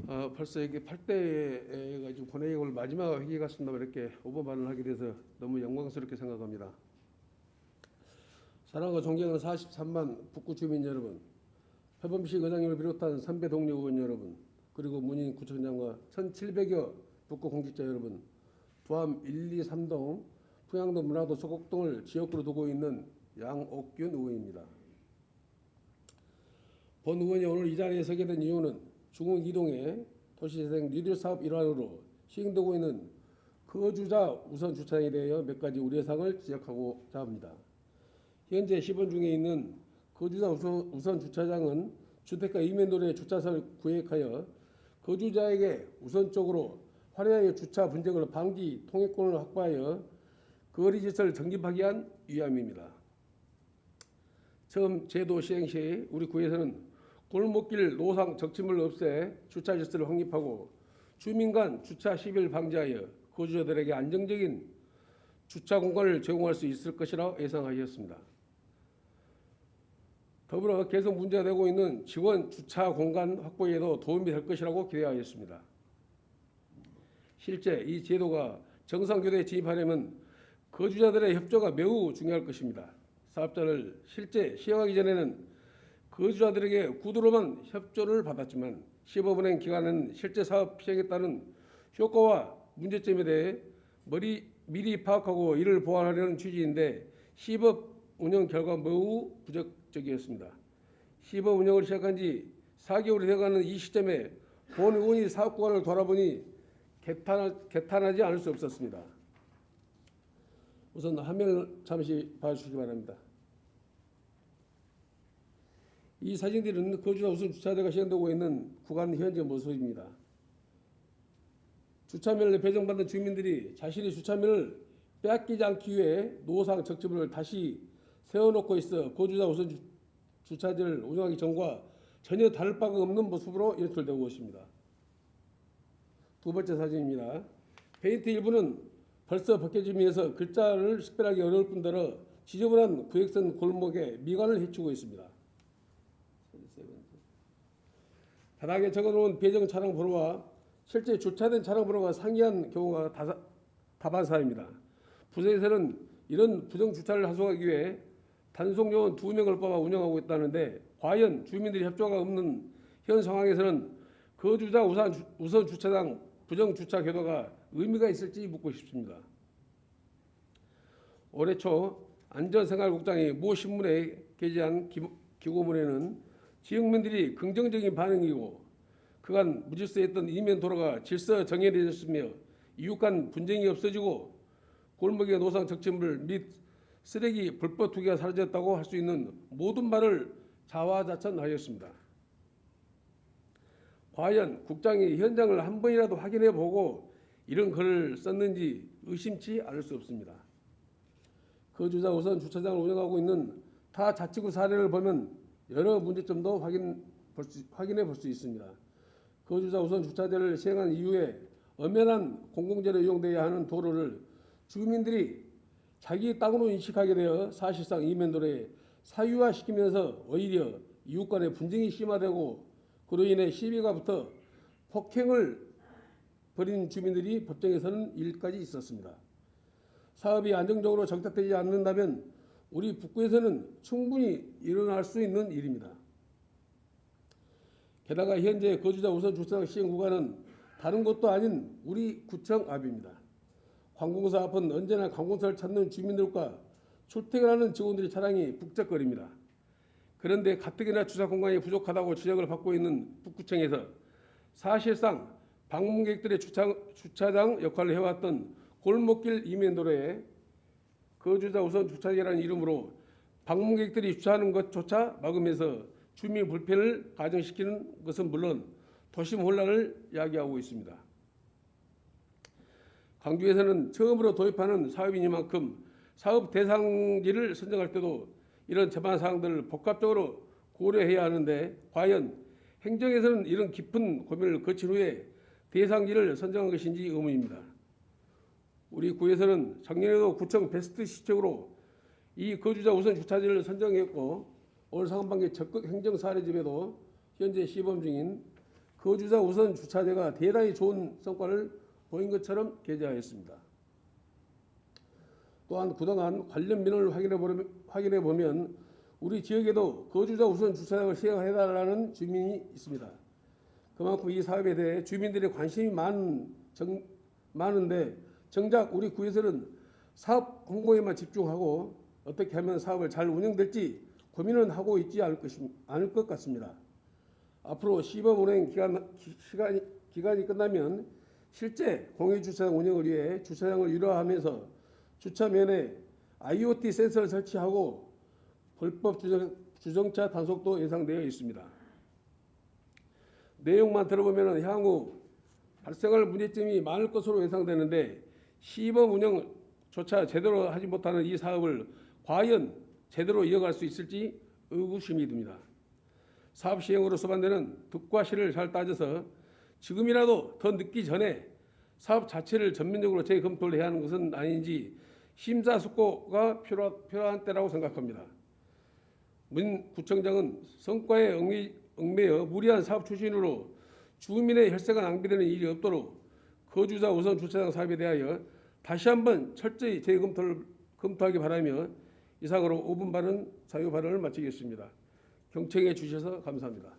벌써 이게 8대가 지금 본회의를 마지막 회기 같습니다. 이렇게 오버반을 하게 돼서 너무 영광스럽게 생각합니다. 사랑과 존경하는 43만 북구 주민 여러분, 표범식 의장님을 비롯한 선배 동료 의원 여러분, 그리고 문인 구청장과 1,700여 북구 공직자 여러분, 부암 1, 2, 3동, 풍양동, 문화도, 소곡동을 지역구로 두고 있는 양옥균 의원입니다. 본 의원이 오늘 이 자리에 서게 된 이유는 중흥 이동의 도시재생 뉴딜 사업 일환으로 시행되고 있는 거주자 우선 주차장에 대하여 몇 가지 우려사항을 지적하고자 합니다. 현재 시범 중에 있는 거주자 우선 주차장은 주택가 이면도로에 주차선을 구획하여 거주자에게 우선적으로 활용하여 주차 분쟁을 방지 통행권을 확보하여 거리 질서를 정립하기 위한 위함입니다. 처음 제도 시행 시 우리 구에서는 골목길 노상 적침을 없애 주차 질서를 확립하고 주민 간 주차 시비를 방지하여 거주자들에게 안정적인 주차 공간을 제공할 수 있을 것이라 예상하였습니다. 더불어 계속 문제가 되고 있는 직원 주차 공간 확보에도 도움이 될 것이라고 기대하였습니다. 실제 이 제도가 정상교대에 진입하려면 거주자들의 협조가 매우 중요할 것입니다. 사업자를 실제 시행하기 전에는 거주자들에게 구두로만 협조를 받았지만 시범운행 기간은 실제 사업 시행에 따른 효과와 문제점에 대해 미리 파악하고 이를 보완하려는 취지인데 시범 운영 결과 매우 부적적이었습니다. 시범 운영을 시작한 지 4개월이 되어가는 이 시점에 본 의원이 사업 구간을 돌아보니 개탄하지 않을 수 없었습니다. 우선 화면을 잠시 봐주시기 바랍니다. 이 사진들은 거주자 우선 주차제가 시행되고 있는 구간 현재 모습입니다. 주차면을 배정받은 주민들이 자신의 주차면을 빼앗기지 않기 위해 노상 적집을 다시 세워놓고 있어 거주자 우선 주차제를 운영하기 전과 전혀 다를 바가 없는 모습으로 연출되고 있습니다. 두 번째 사진입니다. 페인트 일부는 벌써 벗겨지면서 글자를 식별하기 어려울 뿐더러 지저분한 구획선 골목에 미관을 해치고 있습니다. 바닥에 적어놓은 배정 차량 번호와 실제 주차된 차량 번호가 상이한 경우가 다반사입니다. 부서에서는 이런 부정 주차를 하소하기 위해 단속 요원 2명을 뽑아 운영하고 있다는데 과연 주민들이 협조가 없는 현 상황에서는 거주자 우선 주차장 부정 주차 궤도가 의미가 있을지 묻고 싶습니다. 올해 초 안전생활국장이 모 신문에 게재한 기고문에는 지역민들이 긍정적인 반응이고 그간 무질서했던 이면 도로가 질서 정연해졌으며 이웃 간 분쟁이 없어지고 골목의 노상 적침물 및 쓰레기 불법 투기가 사라졌다고 할 수 있는 모든 말을 자화자찬하였습니다. 과연 국장이 현장을 한 번이라도 확인해 보고 이런 글을 썼는지 의심치 않을 수 없습니다. 거주자 우선 주차장을 운영하고 있는 타 자치구 사례를 보면 여러 문제점도 확인해 볼 수 있습니다. 거주자 우선 주차제를 시행한 이후에 엄연한 공공재로 이용되어야 하는 도로를 주민들이 자기 땅으로 인식하게 되어 사실상 이면도로에 사유화시키면서 오히려 이웃 간의 분쟁이 심화되고 그로 인해 시비가 붙어 폭행을 벌인 주민들이 법정에서는 일까지 있었습니다. 사업이 안정적으로 정착되지 않는다면 우리 북구에서는 충분히 일어날 수 있는 일입니다. 게다가 현재 거주자 우선 주차장 시행 구간은 다른 곳도 아닌 우리 구청 앞입니다. 관공서 앞은 언제나 관공서를 찾는 주민들과 출퇴근하는 직원들의 차량이 북적거립니다. 그런데 가뜩이나 주차 공간이 부족하다고 지적을 받고 있는 북구청에서 사실상 방문객들의 주차장 역할을 해왔던 골목길 이면도로에 거주자 우선 주차장이라는 이름으로 방문객들이 주차하는 것조차 막으면서 주민 불편을 가중시키는 것은 물론 도심 혼란을 야기하고 있습니다. 광주에서는 처음으로 도입하는 사업이니만큼 사업 대상지를 선정할 때도 이런 제반 사항들을 복합적으로 고려해야 하는데 과연 행정에서는 이런 깊은 고민을 거친 후에 대상지를 선정한 것인지 의문입니다. 우리 구에서는 작년에도 구청 베스트 시책으로 이 거주자 우선 주차지를 선정했고 올 상반기 적극 행정 사례집에도 현재 시범 중인 거주자 우선 주차제가 대단히 좋은 성과를 보인 것처럼 게재하였습니다. 또한 그동안 관련 민원을 확인해 보면 우리 지역에도 거주자 우선 주차장을 시행해달라는 주민이 있습니다. 그만큼 이 사업에 대해 주민들의 관심이 많은데 정작 우리 구에서는 사업 홍보에만 집중하고 어떻게 하면 사업을 잘 운영될지 고민은 하고 있지 않을 것 같습니다. 앞으로 시범 운행 기간이 끝나면 실제 공유주차장 운영을 위해 주차장을 유료화하면서 주차면에 IoT 센서를 설치하고 불법 주정차 단속도 예상되어 있습니다. 내용만 들어보면 향후 발생할 문제점이 많을 것으로 예상되는데 시범 운영조차 제대로 하지 못하는 이 사업을 과연 제대로 이어갈 수 있을지 의구심이 듭니다. 사업 시행으로 수반되는 득과 실을 잘 따져서 지금이라도 더 늦기 전에 사업 자체를 전면적으로 재검토를 해야 하는 것은 아닌지 심사숙고가 필요한 때라고 생각합니다. 문 구청장은 성과에 얽매여 무리한 사업 추진으로 주민의 혈세가 낭비되는 일이 없도록 거주자 우선 주차장 사업에 대하여 다시 한번 철저히 검토하기 바라며 이상으로 5분 발언 자유 발언을 마치겠습니다. 경청해 주셔서 감사합니다.